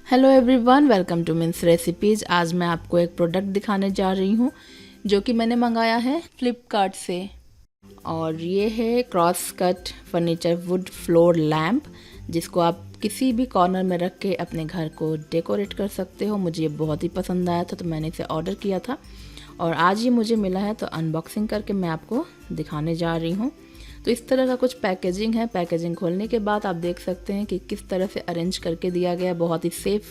Hello everyone, welcome to Mins Recipes. आज मैं आपको एक प्रोडक्ट दिखाने जा रही हूँ जो कि मैंने मंगाया है फ्लिपकार्ट से। और ये है cross cut furniture would floor lamp, जिसको आप किसी भी कॉर्नर में रख के अपने घर को डेकोरेट कर सकते हो। मुझे ये बहुत ही पसंद आया था तो मैंने इसे ऑर्डर किया था और आज ये मुझे मिला है, तो अनबॉक्सिंग करके मैं आपको दिखाने जा रही हूँ। तो इस तरह का कुछ पैकेजिंग है। पैकेजिंग खोलने के बाद आप देख सकते हैं कि किस तरह से अरेंज करके दिया गया। बहुत ही सेफ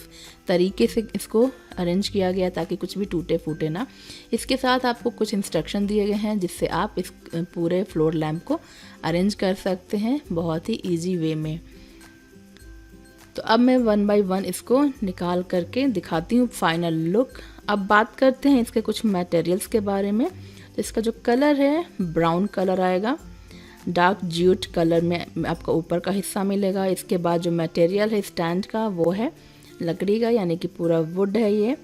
तरीके से इसको अरेंज किया गया ताकि कुछ भी टूटे फूटे ना। इसके साथ आपको कुछ इंस्ट्रक्शन दिए गए हैं जिससे आप इस पूरे फ्लोर लैम्प को अरेंज कर सकते हैं बहुत ही ईजी वे में। तो अब मैं 1 बाय 1 इसको निकाल करके दिखाती हूँ फाइनल लुक। अब बात करते हैं इसके कुछ मटेरियल्स के बारे में। तो इसका जो कलर है ब्राउन कलर आएगा, डार्क ज्यूट कलर में आपका ऊपर का हिस्सा मिलेगा। इसके बाद जो मटेरियल है स्टैंड का वो है लकड़ी का, यानी कि पूरा वुड है ये।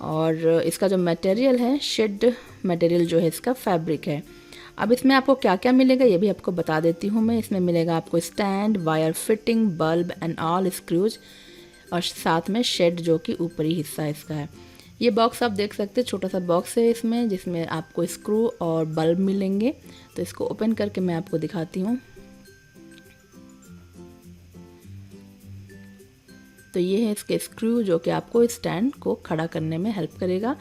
और इसका जो मटेरियल है शेड मटेरियल जो है इसका फैब्रिक है। अब इसमें आपको क्या क्या मिलेगा ये भी आपको बता देती हूँ मैं। इसमें मिलेगा आपको stand, wire fitting, bulb and all screws, और साथ में शेड जो कि ऊपरी हिस्सा इसका है। ये बॉक्स आप देख सकते हैं, छोटा सा बॉक्स है इसमें, जिसमें आपको स्क्रू और बल्ब मिलेंगे। तो इसको ओपन करके मैं आपको दिखाती हूँ। तो ये है इसके स्क्रू जो कि आपको स्टैंड को खड़ा करने में हेल्प करेगा,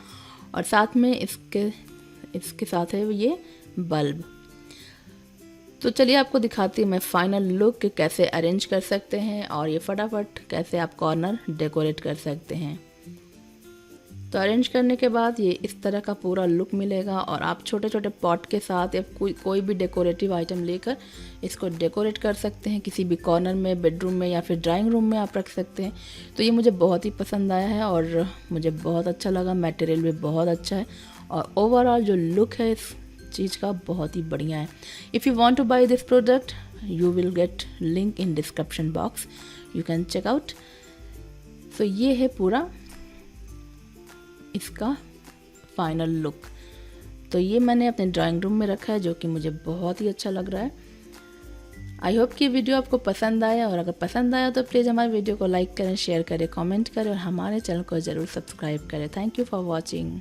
और साथ में इसके साथ है ये बल्ब। तो चलिए आपको दिखाती हूँ मैं फाइनल लुक कैसे अरेंज कर सकते हैं और ये फटाफट कैसे आप कॉर्नर डेकोरेट कर सकते हैं। तो अरेंज करने के बाद ये इस तरह का पूरा लुक मिलेगा, और आप छोटे छोटे पॉट के साथ या कोई भी डेकोरेटिव आइटम लेकर इसको डेकोरेट कर सकते हैं। किसी भी कॉर्नर में, बेडरूम में या फिर ड्राइंग रूम में आप रख सकते हैं। तो ये मुझे बहुत ही पसंद आया है और मुझे बहुत अच्छा लगा। मटेरियल भी बहुत अच्छा है और ओवरऑल जो लुक है इस चीज़ का बहुत ही बढ़िया है। If you want to buy this product you will get link in description box, you can check out. So ये है पूरा इसका फाइनल लुक। तो ये मैंने अपने ड्राइंग रूम में रखा है जो कि मुझे बहुत ही अच्छा लग रहा है। आई होप कि वीडियो आपको पसंद आया, और अगर पसंद आया तो प्लीज़ हमारे वीडियो को लाइक करें, शेयर करें, कमेंट करें और हमारे चैनल को ज़रूर सब्सक्राइब करें। Thank you for watching.